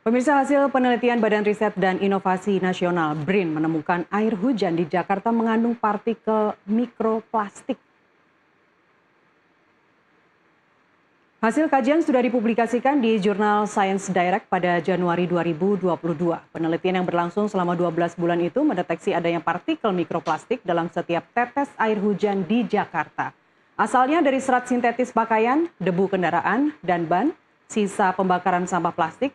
Pemirsa, hasil penelitian Badan Riset dan Inovasi Nasional BRIN menemukan air hujan di Jakarta mengandung partikel mikroplastik. Hasil kajian sudah dipublikasikan di jurnal Science Direct pada Januari 2022. Penelitian yang berlangsung selama 12 bulan itu mendeteksi adanya partikel mikroplastik dalam setiap tetes air hujan di Jakarta. Asalnya dari serat sintetis pakaian, debu kendaraan, dan ban, sisa pembakaran sampah plastik,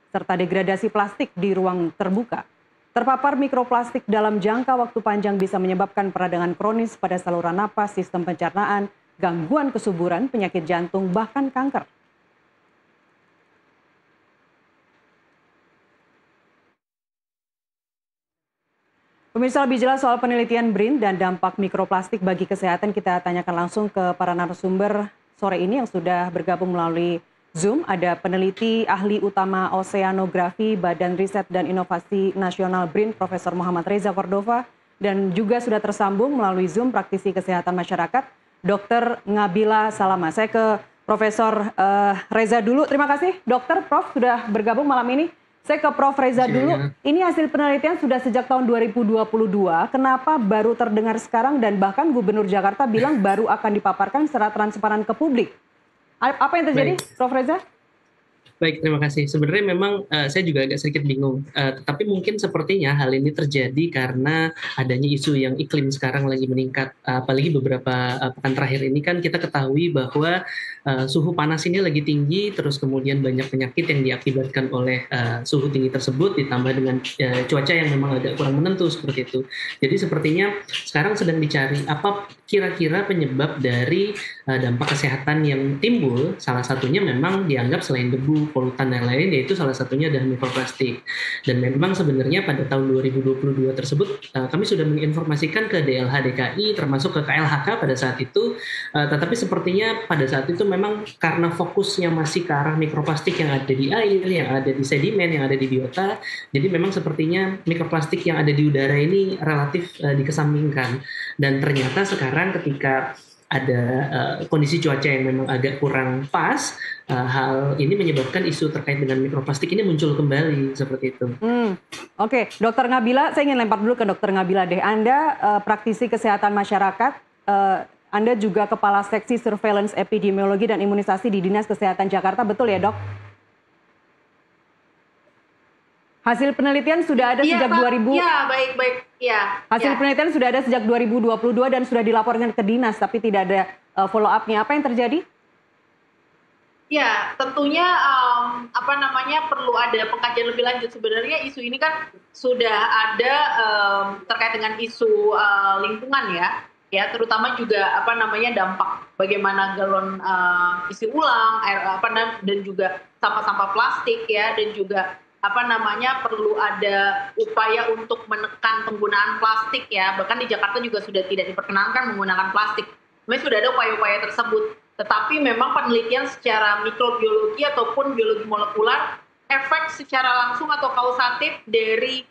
serta degradasi plastik di ruang terbuka. Terpapar mikroplastik dalam jangka waktu panjang bisa menyebabkan peradangan kronis pada saluran napas, sistem pencernaan, gangguan kesuburan, penyakit jantung, bahkan kanker. Pemirsa, lebih jelas soal penelitian BRIN dan dampak mikroplastik bagi kesehatan, kita tanyakan langsung ke para narasumber sore ini yang sudah bergabung melalui Zoom. Ada peneliti ahli utama oseanografi Badan Riset dan Inovasi Nasional BRIN, Profesor Muhammad Reza Cordova, dan juga sudah tersambung melalui Zoom praktisi kesehatan masyarakat, Dr. Ngabila Salama. Saya ke Profesor Reza dulu. Terima kasih Dokter, Prof sudah bergabung malam ini. Saya ke Prof Reza dulu. Ini hasil penelitian sudah sejak tahun 2022. Kenapa baru terdengar sekarang dan bahkan Gubernur Jakarta bilang baru akan dipaparkan secara transparan ke publik? Apa yang terjadi, Prof Reza? Baik, terima kasih. Sebenarnya memang saya juga agak sedikit bingung, tetapi mungkin sepertinya hal ini terjadi karena adanya isu yang iklim sekarang lagi meningkat, apalagi beberapa pekan terakhir ini kan kita ketahui bahwa suhu panas ini lagi tinggi, terus kemudian banyak penyakit yang diakibatkan oleh suhu tinggi tersebut, ditambah dengan cuaca yang memang agak kurang menentu seperti itu. Jadi sepertinya sekarang sedang dicari apa kira-kira penyebab dari dampak kesehatan yang timbul. Salah satunya memang dianggap selain debu, polutan dan lain, yaitu salah satunya adalah mikroplastik. Dan memang sebenarnya pada tahun 2022 tersebut kami sudah menginformasikan ke DLH DKI termasuk ke KLHK pada saat itu, tetapi sepertinya pada saat itu memang karena fokusnya masih ke arah mikroplastik yang ada di air, yang ada di sedimen, yang ada di biota, jadi memang sepertinya mikroplastik yang ada di udara ini relatif dikesampingkan. Dan ternyata sekarang ketika ada kondisi cuaca yang memang agak kurang pas, hal ini menyebabkan isu terkait dengan mikroplastik ini muncul kembali seperti itu. Oke, Dokter Ngabila, saya ingin lempar dulu ke Dokter Ngabila deh. Anda praktisi kesehatan masyarakat, Anda juga Kepala Seksi Surveillance Epidemiologi dan Imunisasi di Dinas Kesehatan Jakarta, betul ya Dok? Hasil penelitian sudah ada sejak 2000. Ya, baik. Ya. Hasil penelitian sudah ada sejak 2022 dan sudah dilaporkan ke dinas, tapi tidak ada follow up-nya. Apa yang terjadi? Ya, tentunya perlu ada pengkajian lebih lanjut. Sebenarnya isu ini kan sudah ada terkait dengan isu lingkungan ya, terutama juga dampak bagaimana galon isi ulang, dan juga sampah-sampah plastik ya, dan juga perlu ada upaya untuk menekan penggunaan plastik ya. Bahkan di Jakarta juga sudah tidak diperkenankan menggunakan plastik. Memang sudah ada upaya-upaya tersebut. Tetapi memang penelitian secara mikrobiologi ataupun biologi molekular, efek secara langsung atau kausatif dari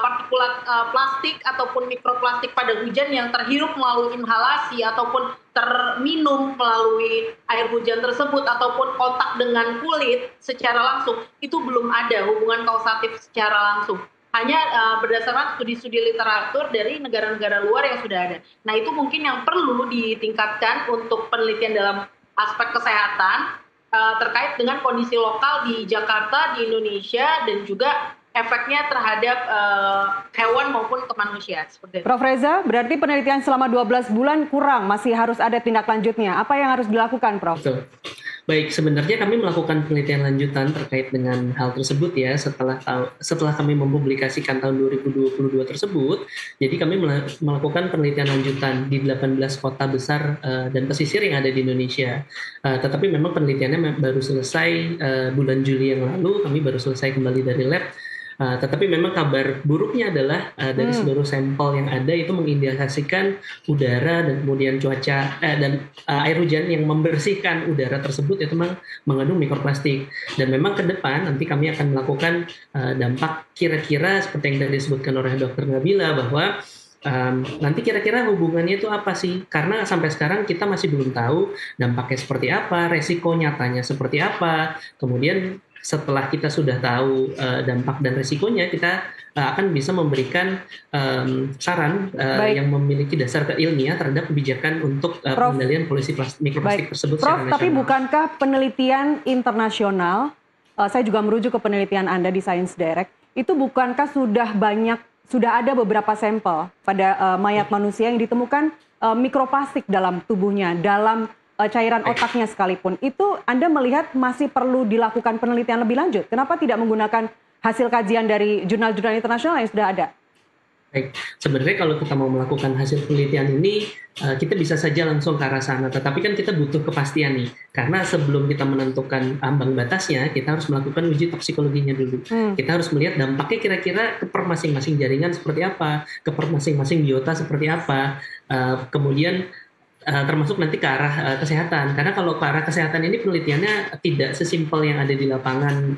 partikulat plastik ataupun mikroplastik pada hujan yang terhirup melalui inhalasi ataupun terminum melalui air hujan tersebut ataupun kontak dengan kulit secara langsung, itu belum ada hubungan kausatif secara langsung. Hanya berdasarkan studi-studi literatur dari negara-negara luar yang sudah ada. Nah, itu mungkin yang perlu ditingkatkan untuk penelitian dalam aspek kesehatan terkait dengan kondisi lokal di Jakarta, di Indonesia, dan juga efeknya terhadap hewan maupun ke manusia. Seperti itu. Prof Reza, berarti penelitian selama 12 bulan kurang, masih harus ada tindak lanjutnya. Apa yang harus dilakukan, Prof? Betul. Baik, sebenarnya kami melakukan penelitian lanjutan terkait dengan hal tersebut ya, setelah kami mempublikasikan tahun 2022 tersebut. Jadi kami melakukan penelitian lanjutan di 18 kota besar dan pesisir yang ada di Indonesia. Tetapi memang penelitiannya baru selesai bulan Juli yang lalu, kami baru selesai kembali dari lab. Tetapi memang kabar buruknya adalah dari seluruh sampel yang ada itu mengindikasikan udara dan kemudian cuaca dan air hujan yang membersihkan udara tersebut itu memang mengandung mikroplastik. Dan memang ke depan nanti kami akan melakukan dampak kira-kira seperti yang tadi disebutkan oleh Dr. Ngabila bahwa nanti kira-kira hubungannya itu apa sih? Karena sampai sekarang kita masih belum tahu dampaknya seperti apa, resiko nyatanya seperti apa. Kemudian setelah kita sudah tahu dampak dan resikonya, kita akan bisa memberikan saran yang memiliki dasar ilmiah terhadap kebijakan untuk pengendalian polusi mikroplastik tersebut Prof, secara tapi nasional. bukankah penelitian internasional, saya juga merujuk ke penelitian Anda di Science Direct, itu bukankah sudah ada beberapa sampel pada mayat manusia yang ditemukan mikroplastik dalam tubuhnya, dalam cairan otaknya sekalipun. Itu Anda melihat masih perlu dilakukan penelitian lebih lanjut. Kenapa tidak menggunakan hasil kajian dari jurnal-jurnal internasional yang sudah ada? Baik, sebenarnya kalau kita mau melakukan hasil penelitian ini, kita bisa saja langsung ke arah sana. Tetapi kan kita butuh kepastian nih. Karena sebelum kita menentukan ambang batasnya, kita harus melakukan uji toksikologinya dulu. Kita harus melihat dampaknya kira-kira ke per masing-masing jaringan seperti apa, ke per masing-masing biota seperti apa, kemudian termasuk nanti ke arah kesehatan. Karena kalau ke arah kesehatan ini penelitiannya tidak sesimpel yang ada di lapangan,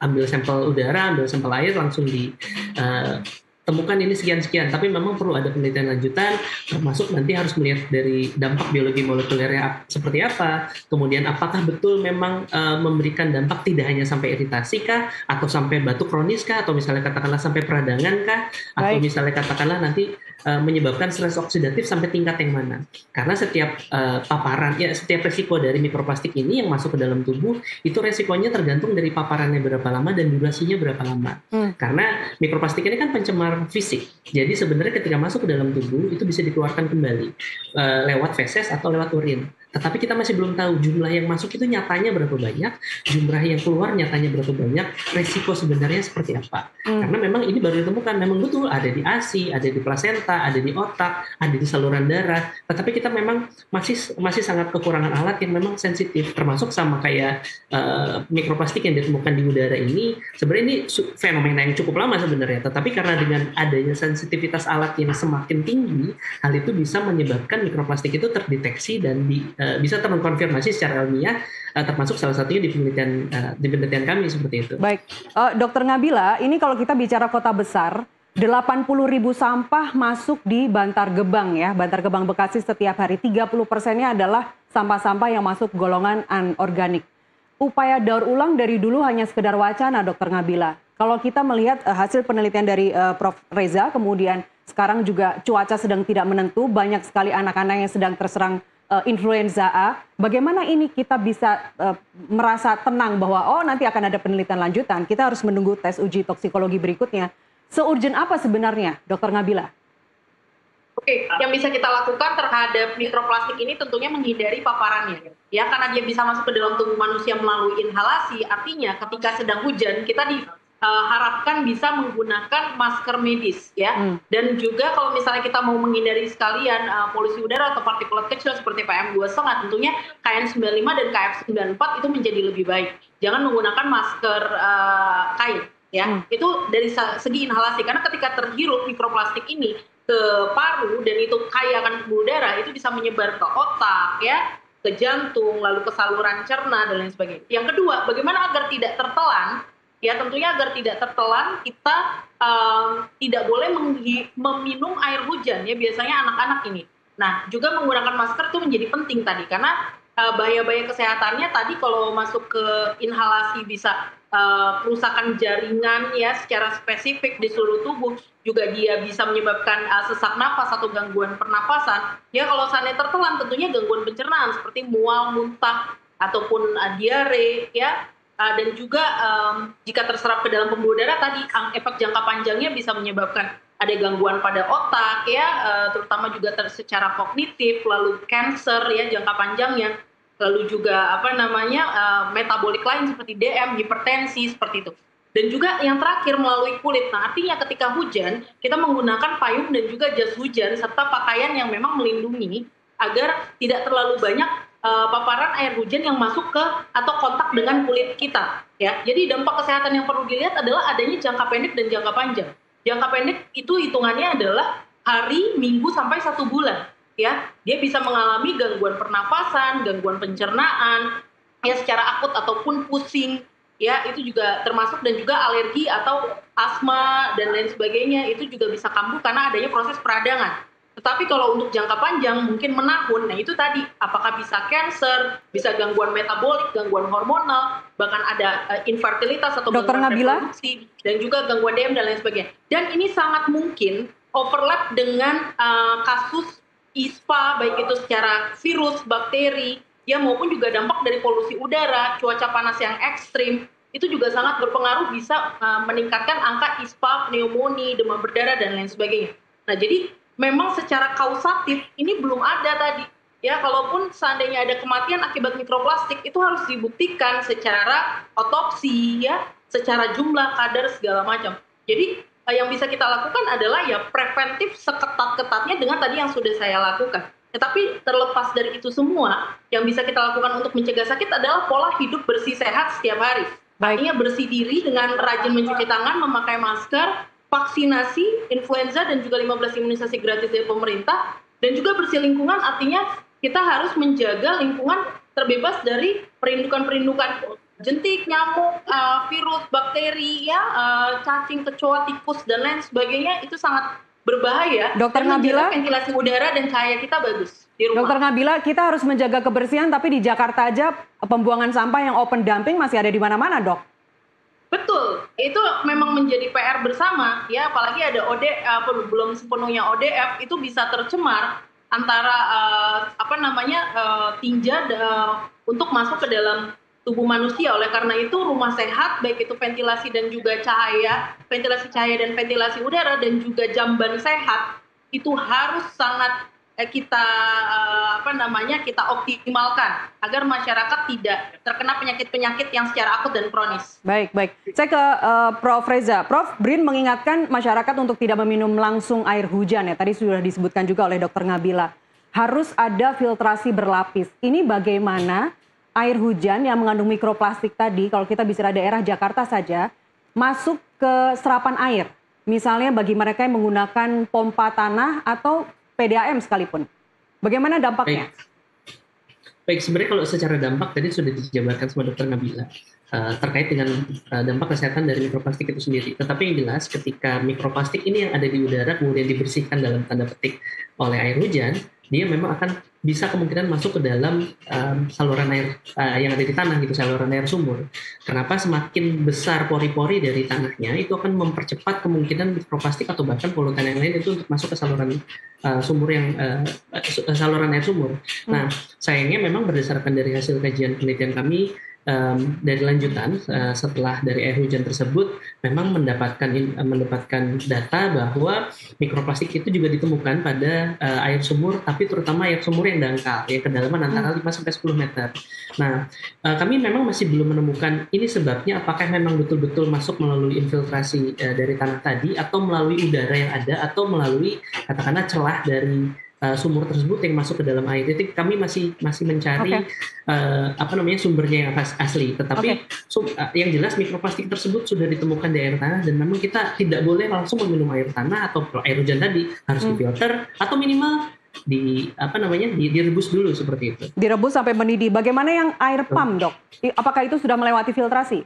ambil sampel udara, ambil sampel air, langsung temukan ini sekian-sekian, tapi memang perlu ada penelitian lanjutan, termasuk nanti harus melihat dari dampak biologi molekulernya seperti apa, kemudian apakah betul memang memberikan dampak tidak hanya sampai iritasi kah, atau sampai batuk kronis kah, atau misalnya katakanlah sampai peradangan kah, atau misalnya katakanlah nanti menyebabkan stres oksidatif sampai tingkat yang mana. Karena setiap paparan, ya setiap resiko dari mikroplastik ini yang masuk ke dalam tubuh, itu resikonya tergantung dari paparannya berapa lama dan durasinya berapa lama. Karena mikroplastik ini kan pencemar fisik. Jadi sebenarnya ketika masuk ke dalam tubuh itu bisa dikeluarkan kembali lewat feses atau lewat urin. Tetapi kita masih belum tahu jumlah yang masuk itu nyatanya berapa banyak, jumlah yang keluar nyatanya berapa banyak, resiko sebenarnya seperti apa. Karena memang ini baru ditemukan, memang betul ada di ASI, ada di plasenta, ada di otak, ada di saluran darah. Tetapi kita memang masih sangat kekurangan alat yang memang sensitif, termasuk sama kayak mikroplastik yang ditemukan di udara ini. Sebenarnya ini fenomena yang cukup lama sebenarnya, tetapi karena dengan adanya sensitivitas alat yang semakin tinggi, hal itu bisa menyebabkan mikroplastik itu terdeteksi dan bisa terkonfirmasi secara ilmiah, termasuk salah satunya di penelitian kami seperti itu. Baik, Dokter Ngabila, ini kalau kita bicara kota besar, 80.000 sampah masuk di Bantar Gebang ya, Bantar Gebang Bekasi setiap hari. 30%-nya adalah sampah-sampah yang masuk golongan anorganik. Upaya daur ulang dari dulu hanya sekedar wacana, Dokter Ngabila. Kalau kita melihat hasil penelitian dari Prof. Reza, kemudian sekarang juga cuaca sedang tidak menentu, banyak sekali anak-anak yang sedang terserang influenza A. Bagaimana ini kita bisa merasa tenang bahwa nanti akan ada penelitian lanjutan, kita harus menunggu tes uji toksikologi berikutnya. Se-urgent apa sebenarnya, Dokter Ngabila? Oke, yang bisa kita lakukan terhadap mikroplastik ini tentunya menghindari paparannya. Ya, karena dia bisa masuk ke dalam tubuh manusia melalui inhalasi, artinya ketika sedang hujan kita diharapkan bisa menggunakan masker medis ya. Dan juga kalau misalnya kita mau menghindari sekalian polusi udara atau partikulat kecil seperti PM2,5, tentunya KN95 dan KF94 itu menjadi lebih baik. Jangan menggunakan masker kain ya. Itu dari segi inhalasi, karena ketika terhirup mikroplastik ini ke paru dan itu kaya akan pembuluh darah, itu bisa menyebar ke otak ya, ke jantung, lalu ke saluran cerna dan lain sebagainya. Yang kedua, bagaimana agar tidak tertelan? Ya tentunya agar tidak tertelan kita tidak boleh meminum air hujan ya, biasanya anak-anak ini. Nah juga menggunakan masker itu menjadi penting tadi, karena bahaya-bahaya kesehatannya tadi kalau masuk ke inhalasi bisa kerusakan jaringan ya secara spesifik di seluruh tubuh, juga dia bisa menyebabkan sesak nafas atau gangguan pernafasan. Ya kalau seandainya tertelan tentunya gangguan pencernaan seperti mual, muntah ataupun diare ya. Dan juga jika terserap ke dalam pembuluh darah tadi, efek jangka panjangnya bisa menyebabkan ada gangguan pada otak ya, terutama juga secara kognitif, lalu kanker ya jangka panjangnya, lalu juga metabolik lain seperti DM, hipertensi seperti itu. Dan juga yang terakhir melalui kulit. Nah artinya ketika hujan kita menggunakan payung dan juga jas hujan serta pakaian yang memang melindungi agar tidak terlalu banyak paparan air hujan yang masuk ke atau kontak dengan kulit kita ya. Jadi dampak kesehatan yang perlu dilihat adalah adanya jangka pendek dan jangka panjang. Jangka pendek itu hitungannya adalah hari, minggu sampai 1 bulan ya. Dia bisa mengalami gangguan pernafasan, gangguan pencernaan ya secara akut ataupun pusing ya, itu juga termasuk, dan juga alergi atau asma dan lain sebagainya itu juga bisa kambuh karena adanya proses peradangan. Tetapi kalau untuk jangka panjang mungkin menahun, nah itu tadi apakah bisa cancer, bisa gangguan metabolik, gangguan hormonal, bahkan ada infertilitas atau Dr. gangguan Nabila? reproduksi, dan juga gangguan DM dan lain sebagainya. Dan ini sangat mungkin overlap dengan kasus ISPA, baik itu secara virus, bakteri, ya maupun juga dampak dari polusi udara, cuaca panas yang ekstrim, itu juga sangat berpengaruh bisa meningkatkan angka ISPA, pneumonia, demam berdarah, dan lain sebagainya. Nah, jadi memang secara kausatif ini belum ada tadi. Ya, kalaupun seandainya ada kematian akibat mikroplastik, itu harus dibuktikan secara otopsi, ya, secara jumlah, kadar, segala macam. Jadi, yang bisa kita lakukan adalah ya preventif seketat-ketatnya dengan tadi yang sudah saya lakukan. Tetapi terlepas dari itu semua, yang bisa kita lakukan untuk mencegah sakit adalah pola hidup bersih sehat setiap hari. Artinya bersih diri dengan rajin mencuci tangan, memakai masker, vaksinasi influenza dan juga 15 imunisasi gratis dari pemerintah, dan juga bersih lingkungan artinya kita harus menjaga lingkungan terbebas dari perindukan-perindukan jentik, nyamuk, virus, bakteri, ya, cacing, kecoa, tikus, dan lain sebagainya. Itu sangat berbahaya. Dr. Dan menjaga Nabila? ventilasi udara dan cahaya kita bagus di rumah. Dr. Nabila, kita harus menjaga kebersihan, tapi di Jakarta aja pembuangan sampah yang open dumping masih ada di mana-mana, Dok. Betul, itu memang menjadi PR bersama, ya, apalagi ada belum sepenuhnya ODF, itu bisa tercemar antara tinja untuk masuk ke dalam tubuh manusia. Oleh karena itu rumah sehat, baik itu ventilasi dan juga cahaya, ventilasi cahaya dan ventilasi udara, dan juga jamban sehat, itu harus sangat kita optimalkan agar masyarakat tidak terkena penyakit-penyakit yang secara akut dan kronis. Baik. Saya ke Prof. Reza. Prof, BRIN mengingatkan masyarakat untuk tidak meminum langsung air hujan ya. Tadi sudah disebutkan juga oleh Dr. Nabila. Harus ada filtrasi berlapis. Ini bagaimana air hujan yang mengandung mikroplastik tadi, kalau kita bicara daerah Jakarta saja, masuk ke serapan air. Misalnya bagi mereka yang menggunakan pompa tanah atau PDAM sekalipun. Bagaimana dampaknya? Baik, sebenarnya kalau secara dampak tadi sudah dijabarkan sama Dr. Nabila terkait dengan dampak kesehatan dari mikroplastik itu sendiri. Tetapi yang jelas ketika mikroplastik ini yang ada di udara kemudian dibersihkan dalam tanda petik oleh air hujan, dia memang akan bisa kemungkinan masuk ke dalam saluran air yang ada di tanah gitu, saluran air sumur. Kenapa? Semakin besar pori-pori dari tanahnya itu akan mempercepat kemungkinan mikroplastik atau bahkan polutan yang lain itu untuk masuk ke saluran saluran air sumur. Nah, sayangnya memang berdasarkan dari hasil kajian penelitian kami dari lanjutan setelah dari air hujan tersebut memang mendapatkan data bahwa mikroplastik itu juga ditemukan pada air sumur, tapi terutama air sumur yang dangkal, yang kedalaman antara 5-10 meter. Nah, kami memang masih belum menemukan ini sebabnya apakah memang betul-betul masuk melalui infiltrasi dari tanah tadi atau melalui udara yang ada atau melalui katakanlah celah dari sumur tersebut yang masuk ke dalam air. Jadi kami masih mencari sumbernya yang asli. Tetapi yang jelas mikroplastik tersebut sudah ditemukan di air tanah dan memang kita tidak boleh langsung meminum air tanah atau air hujan tadi, harus difilter atau minimal direbus dulu seperti itu. Direbus sampai mendidih. Bagaimana yang air pump, Dok? Apakah itu sudah melewati filtrasi?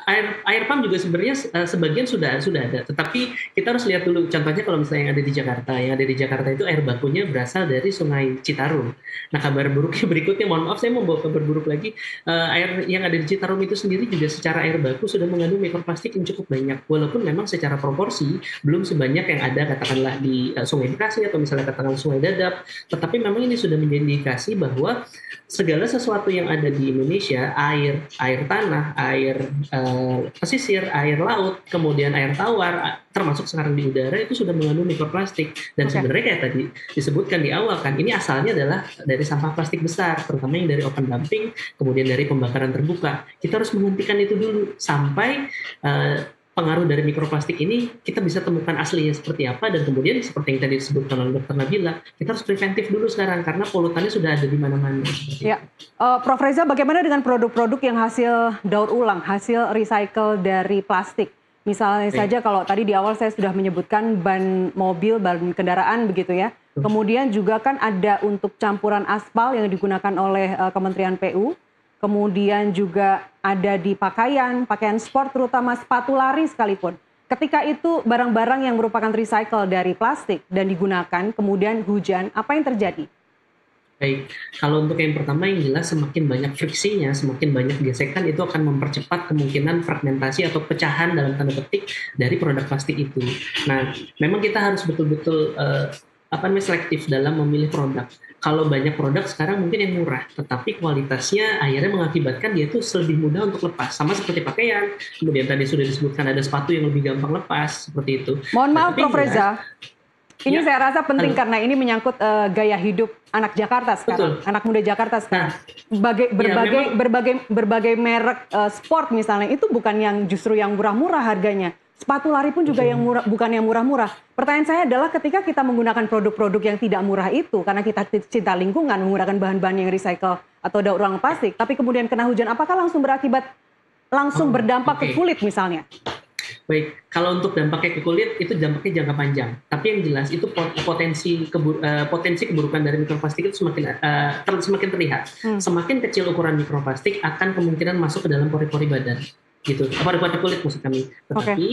Air pump juga sebenarnya sebagian sudah ada, tetapi kita harus lihat dulu contohnya kalau misalnya yang ada di Jakarta itu air bakunya berasal dari Sungai Citarum. Nah, kabar buruknya berikutnya, mohon maaf saya membawa kabar buruk lagi, air yang ada di Citarum itu sendiri juga secara air baku sudah mengandung mikroplastik yang cukup banyak, walaupun memang secara proporsi belum sebanyak yang ada katakanlah di Sungai Bekasi atau misalnya katakanlah Sungai Dadap, tetapi memang ini sudah menjadi indikasi bahwa segala sesuatu yang ada di Indonesia, air tanah, air pesisir, air laut, kemudian air tawar, termasuk sekarang di udara itu sudah mengandung mikroplastik. Dan sebenarnya kayak tadi disebutkan di awal kan, ini asalnya adalah dari sampah plastik besar, terutama yang dari open dumping, kemudian dari pembakaran terbuka. Kita harus menghentikan itu dulu sampai pengaruh dari mikroplastik ini kita bisa temukan aslinya seperti apa, dan kemudian seperti yang tadi disebutkan oleh Dr. Nabila, kita harus preventif dulu sekarang karena polutannya sudah ada di mana-mana. Ya, Prof. Reza, bagaimana dengan produk-produk yang hasil daur ulang, hasil recycle dari plastik? Misalnya saja kalau tadi di awal saya sudah menyebutkan ban mobil, ban kendaraan begitu ya. Kemudian juga kan ada untuk campuran aspal yang digunakan oleh Kementerian PU. Kemudian juga ada di pakaian sport terutama sepatu lari sekalipun. ketika itu barang-barang yang merupakan recycle dari plastik dan digunakan, kemudian hujan, apa yang terjadi? Baik, kalau untuk yang pertama yang jelas semakin banyak friksinya, semakin banyak gesekan itu akan mempercepat kemungkinan fragmentasi atau pecahan dalam tanda petik dari produk plastik itu. Nah, memang kita harus betul-betul selektif dalam memilih produk. Kalau banyak produk sekarang mungkin yang murah, tetapi kualitasnya akhirnya mengakibatkan dia itu lebih mudah untuk lepas. Sama seperti pakaian, kemudian tadi sudah disebutkan ada sepatu yang lebih gampang lepas, seperti itu. Mohon maaf, Tapi Prof. Reza. Ini Ya, saya rasa penting halo. karena ini menyangkut gaya hidup anak Jakarta sekarang, Betul. anak muda Jakarta sekarang. memang- Berbagai merek sport misalnya itu bukan yang justru yang murah-murah harganya. Sepatu lari pun juga yang murah, bukan yang murah-murah. Pertanyaan saya adalah ketika kita menggunakan produk-produk yang tidak murah itu karena kita cinta lingkungan, menggunakan bahan-bahan yang recycle atau daur ulang plastik, tapi kemudian kena hujan, apakah langsung berdampak ke oke. kulit misalnya? Baik, kalau untuk dampaknya ke kulit itu dampaknya jangka panjang. Tapi yang jelas itu potensi keburukan dari mikroplastik itu semakin terlihat. Semakin kecil ukuran mikroplastik akan kemungkinan masuk ke dalam pori-pori badan. Gitu, pori-pori kulit maksud kami. Tetapi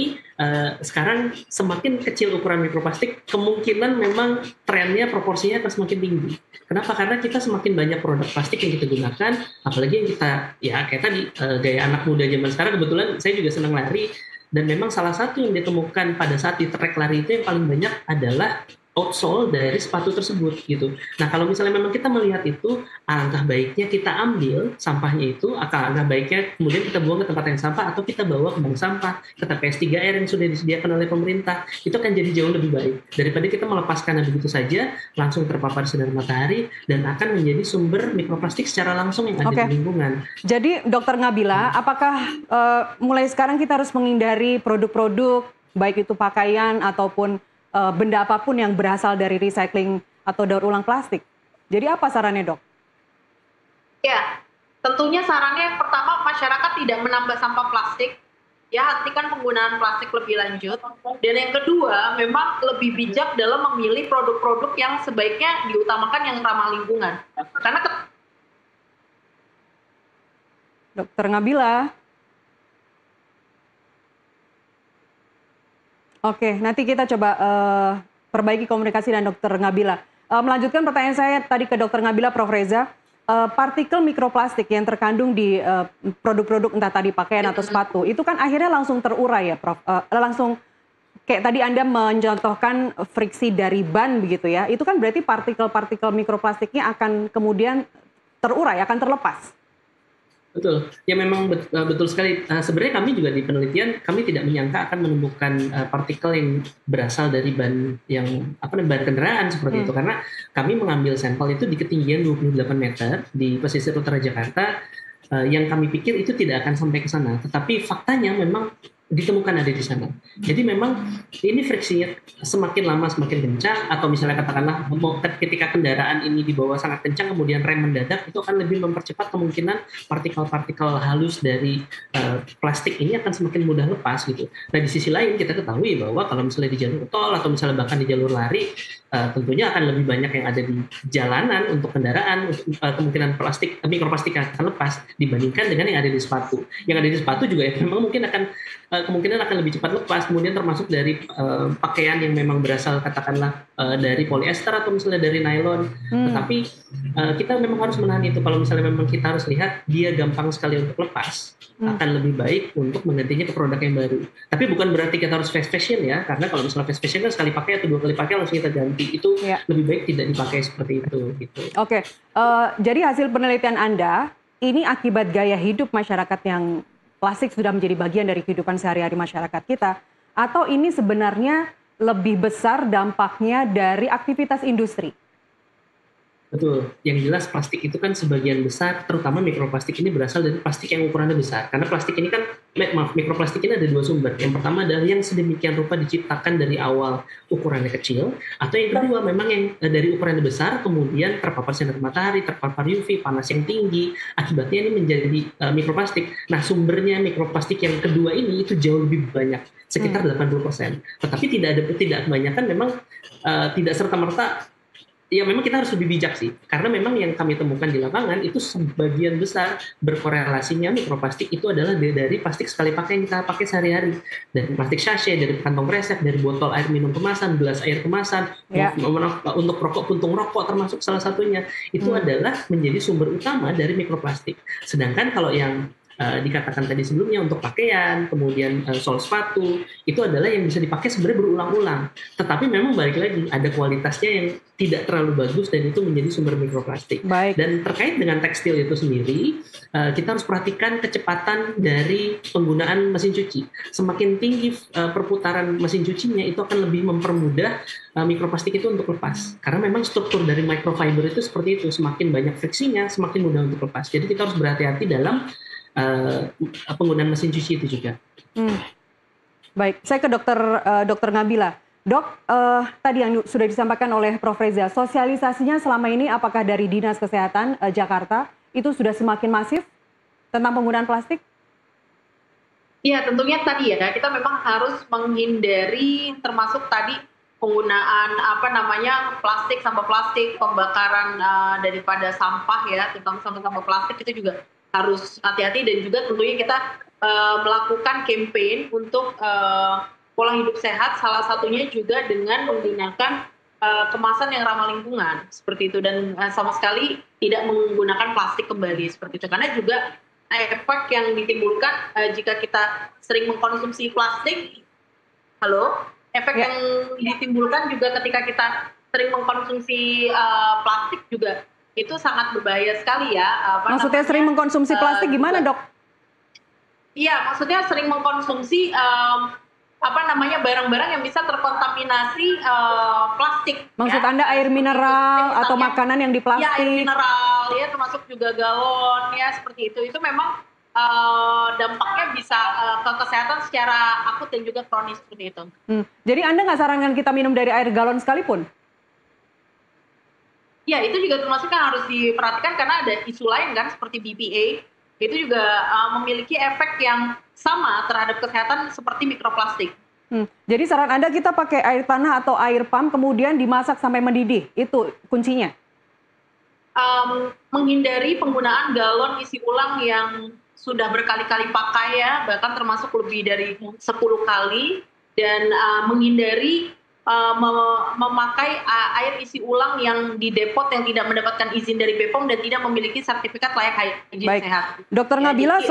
sekarang semakin kecil ukuran mikroplastik, kemungkinan memang trennya proporsinya akan semakin tinggi. Kenapa? Karena kita semakin banyak produk plastik yang kita gunakan, apalagi yang kita kayak tadi gaya anak muda zaman sekarang. Kebetulan saya juga senang lari. Dan memang salah satu yang ditemukan pada saat di trek lari itu yang paling banyak adalah outsole dari sepatu tersebut gitu. Nah kalau misalnya memang kita melihat itu, alangkah baiknya kita ambil sampahnya itu, alangkah baiknya kemudian kita buang ke tempat yang sampah atau kita bawa ke bank sampah, ke TPS 3R yang sudah disediakan oleh pemerintah. Itu akan jadi jauh lebih baik daripada kita melepaskannya begitu saja, langsung terpapar sinar matahari dan akan menjadi sumber mikroplastik secara langsung yang ada di lingkungan. Jadi Dokter Ngabila, apakah mulai sekarang kita harus menghindari produk-produk baik itu pakaian ataupun benda apapun yang berasal dari recycling atau daur ulang plastik? Jadi apa sarannya, Dok? Ya, tentunya sarannya yang pertama masyarakat tidak menambah sampah plastik. Ya, hentikan penggunaan plastik lebih lanjut. Dan yang kedua, memang lebih bijak dalam memilih produk-produk yang sebaiknya diutamakan yang ramah lingkungan. Karena Dokter Ngabila. Oke, nanti kita coba perbaiki komunikasi dengan Dokter Ngabila. Melanjutkan pertanyaan saya tadi ke Dokter Ngabila, Prof. Reza. Partikel mikroplastik yang terkandung di produk-produk entah tadi pakaian atau sepatu, itu kan akhirnya langsung terurai ya, Prof. Langsung kayak tadi Anda mencontohkan friksi dari ban begitu ya. Itu kan berarti partikel-partikel mikroplastiknya akan kemudian terurai, akan terlepas. Betul, ya memang betul sekali. Sebenarnya kami juga di penelitian kami tidak menyangka akan menemukan partikel yang berasal dari ban ban kendaraan seperti itu, karena kami mengambil sampel itu di ketinggian 28 meter di pesisir utara Jakarta. Yang kami pikir itu tidak akan sampai ke sana, tetapi faktanya memang ditemukan ada di sana. Jadi memang ini friksinya semakin lama semakin kencang, atau misalnya katakanlah ketika kendaraan ini dibawa sangat kencang kemudian rem mendadak, itu akan lebih mempercepat kemungkinan partikel-partikel halus dari plastik ini akan semakin mudah lepas gitu. Nah di sisi lain kita ketahui bahwa kalau misalnya di jalur tol atau misalnya bahkan di jalur lari, tentunya akan lebih banyak yang ada di jalanan untuk kendaraan, kemungkinan mikroplastik akan lepas dibandingkan dengan yang ada di sepatu. Yang ada di sepatu juga memang mungkin akan kemungkinan akan lebih cepat lepas, kemudian termasuk dari pakaian yang memang berasal katakanlah dari polyester atau misalnya dari nylon. Tetapi kita memang harus menahan itu. Kalau misalnya memang kita harus lihat dia gampang sekali untuk lepas, akan lebih baik untuk menggantinya ke produk yang baru. Tapi bukan berarti kita harus fast fashion ya, karena kalau misalnya fast fashion kan sekali pakai atau 2 kali pakai langsung kita ganti, itu lebih baik tidak dipakai seperti itu gitu. Oke, jadi hasil penelitian Anda ini akibat gaya hidup masyarakat yang plastik sudah menjadi bagian dari kehidupan sehari-hari masyarakat kita, atau ini sebenarnya lebih besar dampaknya dari aktivitas industri? Betul, yang jelas plastik itu kan sebagian besar, terutama mikroplastik ini berasal dari plastik yang ukurannya besar. Karena plastik ini kan, mikroplastik ini ada 2 sumber. Yang pertama adalah yang sedemikian rupa diciptakan dari awal ukurannya kecil, atau yang kedua memang yang dari ukurannya besar, kemudian terpapar sinar matahari, terpapar UV, panas yang tinggi, akibatnya ini menjadi mikroplastik. Nah sumbernya mikroplastik yang kedua ini itu jauh lebih banyak, sekitar 80%. Tetapi tidak kebanyakan memang tidak serta-merta ya memang kita harus lebih bijak sih, karena memang yang kami temukan di lapangan itu sebagian besar berkorelasinya mikroplastik itu adalah dari plastik sekali pakai yang kita pakai sehari-hari, dari plastik sachet, dari kantong kresek, dari botol air minum kemasan, gelas air kemasan, untuk rokok, puntung rokok termasuk salah satunya, itu adalah menjadi sumber utama dari mikroplastik. Sedangkan kalau yang dikatakan tadi sebelumnya untuk pakaian, kemudian sol sepatu, itu adalah yang bisa dipakai sebenarnya berulang-ulang. Tetapi memang balik lagi, ada kualitasnya yang tidak terlalu bagus dan itu menjadi sumber mikroplastik. Baik. Dan terkait dengan tekstil itu sendiri, kita harus perhatikan kecepatan dari penggunaan mesin cuci. Semakin tinggi perputaran mesin cucinya, itu akan lebih mempermudah mikroplastik itu untuk lepas. Karena memang struktur dari microfiber itu seperti itu, semakin banyak friksinya, semakin mudah untuk lepas. Jadi kita harus berhati-hati dalam penggunaan mesin cuci itu juga. Baik, saya ke dokter Nabila. Dok, tadi yang sudah disampaikan oleh Prof. Reza, sosialisasinya selama ini apakah dari Dinas Kesehatan Jakarta itu sudah semakin masif tentang penggunaan plastik? Iya, tentunya tadi ya, kita memang harus menghindari termasuk tadi penggunaan plastik, sampah plastik, pembakaran daripada sampah ya, terutama sampah plastik itu juga harus hati-hati, dan juga tentunya kita melakukan campaign untuk pola hidup sehat, salah satunya juga dengan menggunakan kemasan yang ramah lingkungan seperti itu, dan sama sekali tidak menggunakan plastik kembali seperti itu, karena juga efek yang ditimbulkan jika kita sering mengkonsumsi plastik, yang ditimbulkan juga ketika kita sering mengkonsumsi plastik juga itu sangat berbahaya sekali ya. Maksudnya sering mengkonsumsi plastik gimana, Dok? Iya, maksudnya sering mengkonsumsi barang-barang yang bisa terkontaminasi plastik. Maksud Anda air mineral atau makanan yang di plastik? Ya, air mineral ya, termasuk juga galon ya, seperti itu. Itu memang dampaknya bisa ke kesehatan secara akut dan juga kronis seperti itu. Jadi Anda nggak sarankan kita minum dari air galon sekalipun? Ya, itu juga termasuk yang harus diperhatikan karena ada isu lain kan, seperti BPA. Itu juga memiliki efek yang sama terhadap kesehatan seperti mikroplastik. Jadi saran Anda kita pakai air tanah atau air pump kemudian dimasak sampai mendidih, itu kuncinya? Menghindari penggunaan galon isi ulang yang sudah berkali-kali pakai ya, bahkan termasuk lebih dari 10 kali, dan menghindari memakai air isi ulang yang di depot yang tidak mendapatkan izin dari BPOM dan tidak memiliki sertifikat layak higien sehat. Dokter Nabila,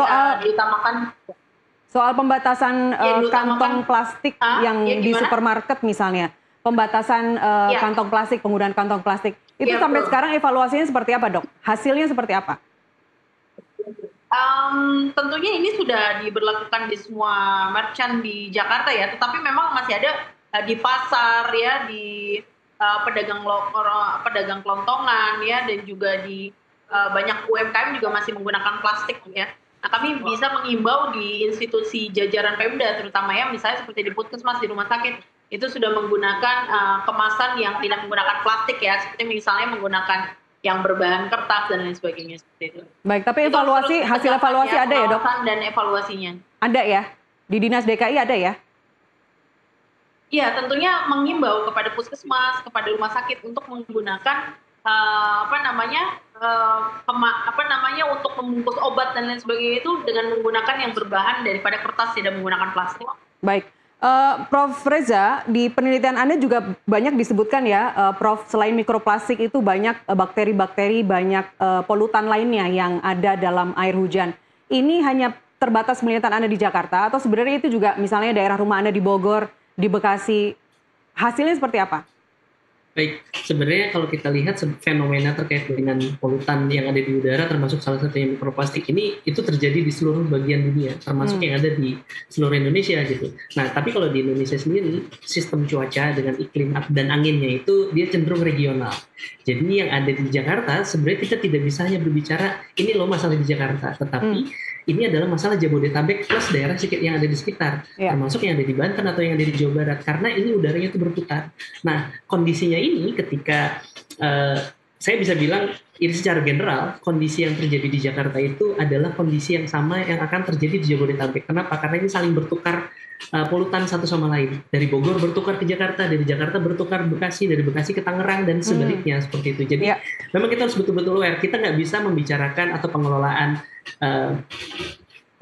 soal pembatasan kantong plastik yang di supermarket misalnya, pembatasan kantong plastik, penggunaan kantong plastik, itu sampai sekarang evaluasinya seperti apa, Dok? Hasilnya seperti apa? Tentunya ini sudah diberlakukan di semua merchant di Jakarta ya, tetapi memang masih ada di pasar ya, di pedagang kelontongan ya, dan juga di banyak UMKM juga masih menggunakan plastik ya. Nah, kami bisa mengimbau di institusi jajaran Pemda terutama ya, misalnya seperti di puskesmas, di rumah sakit, itu sudah menggunakan kemasan yang tidak menggunakan plastik ya, seperti misalnya menggunakan yang berbahan kertas dan lain sebagainya seperti itu. Baik, tapi hasil evaluasi ada ya, Dok? Dan evaluasinya. Ada ya? Di Dinas DKI ada ya? Iya, tentunya mengimbau kepada puskesmas, kepada rumah sakit untuk menggunakan untuk membungkus obat dan lain sebagainya itu dengan menggunakan yang berbahan daripada kertas, tidak menggunakan plastik. Baik, Prof. Reza, di penelitian Anda juga banyak disebutkan ya, Prof, selain mikroplastik itu banyak bakteri-bakteri, banyak polutan lainnya yang ada dalam air hujan. Ini hanya terbatas penelitian Anda di Jakarta atau sebenarnya itu juga misalnya daerah rumah Anda di Bogor, di Bekasi, hasilnya seperti apa? Baik, sebenarnya kalau kita lihat fenomena terkait dengan polutan yang ada di udara, termasuk salah satunya mikroplastik ini, itu terjadi di seluruh bagian dunia, termasuk yang ada di seluruh Indonesia gitu. Nah, tapi kalau di Indonesia sendiri, sistem cuaca dengan iklim dan anginnya itu dia cenderung regional. Jadi yang ada di Jakarta, sebenarnya kita tidak bisa hanya berbicara, ini loh masalah di Jakarta, tetapi ini adalah masalah Jabodetabek plus daerah yang ada di sekitar, termasuk yang ada di Banten atau yang ada di Jawa Barat, karena ini udaranya itu berputar. Nah, kondisinya ini ketika saya bisa bilang ini secara general, kondisi yang terjadi di Jakarta itu adalah kondisi yang sama yang akan terjadi di Jabodetabek. Kenapa? Karena ini saling bertukar polutan satu sama lain. Dari Bogor bertukar ke Jakarta, dari Jakarta bertukar Bekasi, dari Bekasi ke Tangerang, dan sebaliknya seperti itu. Jadi memang kita harus betul-betul aware. Kita nggak bisa membicarakan atau pengelolaan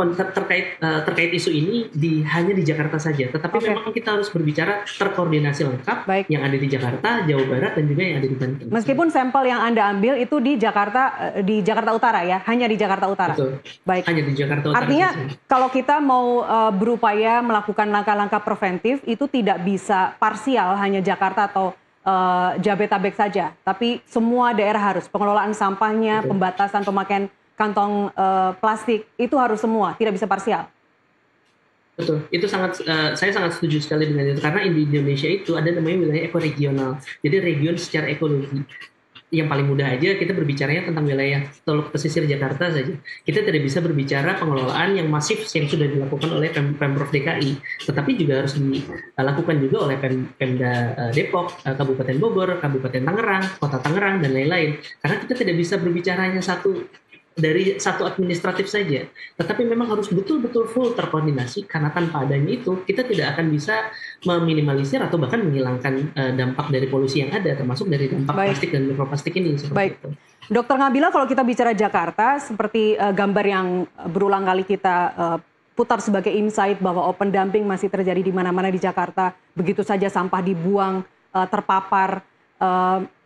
terkait isu ini hanya di Jakarta saja, tetapi memang kita harus berbicara terkoordinasi lengkap yang ada di Jakarta, Jawa Barat, dan juga yang ada di Banten. Meskipun sampel yang Anda ambil itu di Jakarta Utara ya, hanya di Jakarta Utara. Betul. Baik. Hanya di Jakarta Utara. Artinya kalau kita mau berupaya melakukan langkah-langkah preventif itu tidak bisa parsial hanya Jakarta atau Jabodetabek saja, tapi semua daerah harus pengelolaan sampahnya, pembatasan pemakaian kantong plastik itu harus semua, tidak bisa parsial. Betul, itu saya sangat setuju sekali dengan itu, karena di Indonesia itu ada namanya wilayah ekoregional, jadi region secara ekologi. Yang paling mudah aja kita berbicaranya tentang wilayah Teluk Pesisir Jakarta saja. Kita tidak bisa berbicara pengelolaan yang masif yang sudah dilakukan oleh Pemprov DKI, tetapi juga harus dilakukan juga oleh Pemda Depok, Kabupaten Bogor, Kabupaten Tangerang, Kota Tangerang, dan lain-lain. Karena kita tidak bisa berbicara hanya dari satu administratif saja, tetapi memang harus betul-betul full terkoordinasi, karena tanpa adanya itu kita tidak akan bisa meminimalisir atau bahkan menghilangkan dampak dari polusi yang ada, termasuk dari dampak plastik dan mikroplastik ini. Itu. Dokter Ngabila, kalau kita bicara Jakarta, seperti gambar yang berulang kali kita putar sebagai insight bahwa open dumping masih terjadi di mana-mana di Jakarta, begitu saja sampah dibuang, terpapar,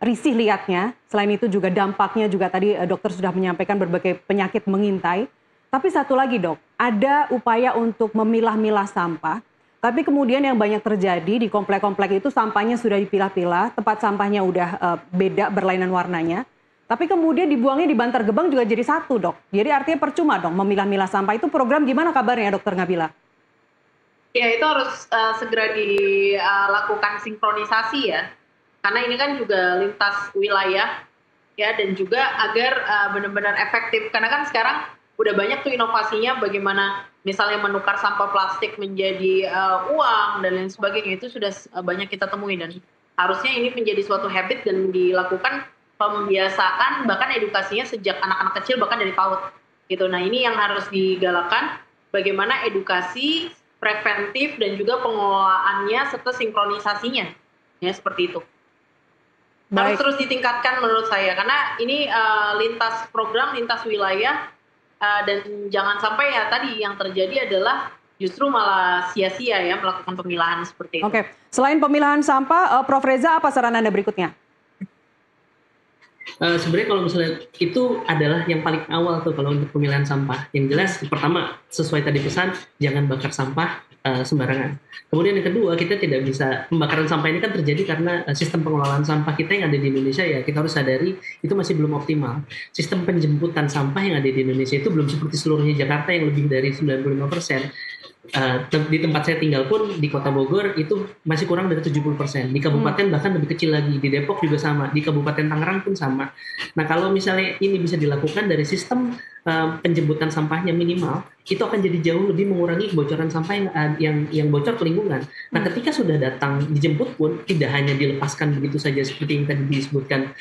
risih lihatnya. Selain itu juga dampaknya juga tadi dokter sudah menyampaikan berbagai penyakit mengintai. Tapi satu lagi dok, ada upaya untuk memilah-milah sampah. Tapi kemudian yang banyak terjadi di komplek-komplek itu sampahnya sudah dipilah-pilah, tempat sampahnya udah beda berlainan warnanya. Tapi kemudian dibuangnya di Bantar Gebang juga jadi satu dok. Jadi artinya percuma dong memilah-milah sampah. Itu program gimana kabarnya dokter Ngabila? Ya itu harus segera dilakukan sinkronisasi ya. Karena ini kan juga lintas wilayah ya, dan juga agar benar-benar efektif, karena kan sekarang udah banyak tuh inovasinya bagaimana misalnya menukar sampah plastik menjadi uang dan lain sebagainya, itu sudah banyak kita temui, dan harusnya ini menjadi suatu habit dan dilakukan pembiasaan, bahkan edukasinya sejak anak-anak kecil, bahkan dari PAUD gitu. Nah ini yang harus digalakkan, bagaimana edukasi preventif dan juga pengelolaannya serta sinkronisasinya ya, seperti itu. Harus terus ditingkatkan menurut saya, karena ini lintas program, lintas wilayah, dan jangan sampai ya tadi yang terjadi adalah justru malah sia-sia ya melakukan pemilahan seperti itu. Oke, selain pemilahan sampah, Prof. Reza, apa saran Anda berikutnya? Sebenarnya kalau misalnya itu adalah yang paling awal tuh kalau untuk pemilihan sampah. Yang jelas pertama sesuai tadi pesan, jangan bakar sampah sembarangan. Kemudian yang kedua, kita tidak bisa, pembakaran sampah ini kan terjadi karena sistem pengelolaan sampah kita yang ada di Indonesia ya, kita harus sadari itu masih belum optimal. Sistem penjemputan sampah yang ada di Indonesia itu belum seperti seluruhnya Jakarta yang lebih dari 95%. Di tempat saya tinggal pun di Kota Bogor itu masih kurang dari 70%. Di kabupaten bahkan lebih kecil lagi. Di Depok juga sama. Di Kabupaten Tangerang pun sama. Nah kalau misalnya ini bisa dilakukan dari sistem penjemputan sampahnya minimal, itu akan jadi jauh lebih mengurangi kebocoran sampah yang bocor ke lingkungan. Nah ketika sudah datang dijemput pun tidak hanya dilepaskan begitu saja seperti yang tadi disebutkan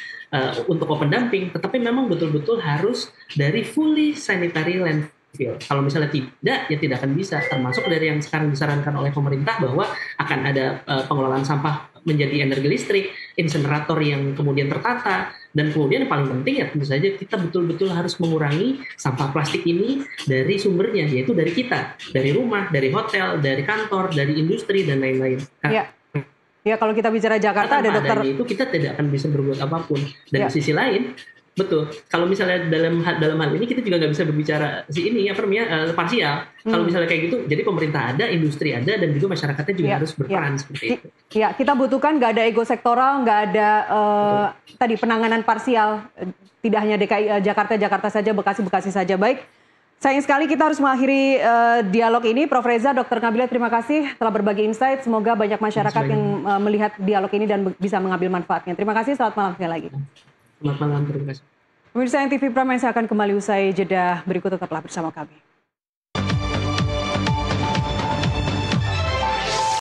untuk open dumping, tetapi memang betul-betul harus dari fully sanitary landfill. Kalau misalnya tidak, ya tidak akan bisa. Termasuk dari yang sekarang disarankan oleh pemerintah bahwa akan ada pengelolaan sampah menjadi energi listrik, insenerator yang kemudian tertata, dan kemudian yang paling penting ya tentu saja kita betul-betul harus mengurangi sampah plastik ini dari sumbernya, yaitu dari kita, dari rumah, dari hotel, dari kantor, dari industri, dan lain-lain. Ya kalau kita bicara Jakarta ada dokter. Itu kita tidak akan bisa berbuat apapun. Dan di sisi lain, betul. Kalau misalnya dalam hal ini kita juga nggak bisa berbicara parsial. Kalau misalnya kayak gitu, jadi pemerintah ada, industri ada, dan juga masyarakatnya juga harus berperan seperti itu. Ya, kita butuhkan nggak ada ego sektoral, nggak ada tadi penanganan parsial. Tidak hanya DKI Jakarta saja, Bekasi saja. Baik, sayang sekali kita harus mengakhiri dialog ini. Prof. Reza, Dr. Ngabila, terima kasih telah berbagi insight. Semoga banyak masyarakat yang melihat dialog ini dan bisa mengambil manfaatnya. Terima kasih, selamat malam sekali lagi. Selamat malam, terima kasih. Pemirsa NTV Prime, saya akan kembali usai jeda berikut, tetaplah bersama kami.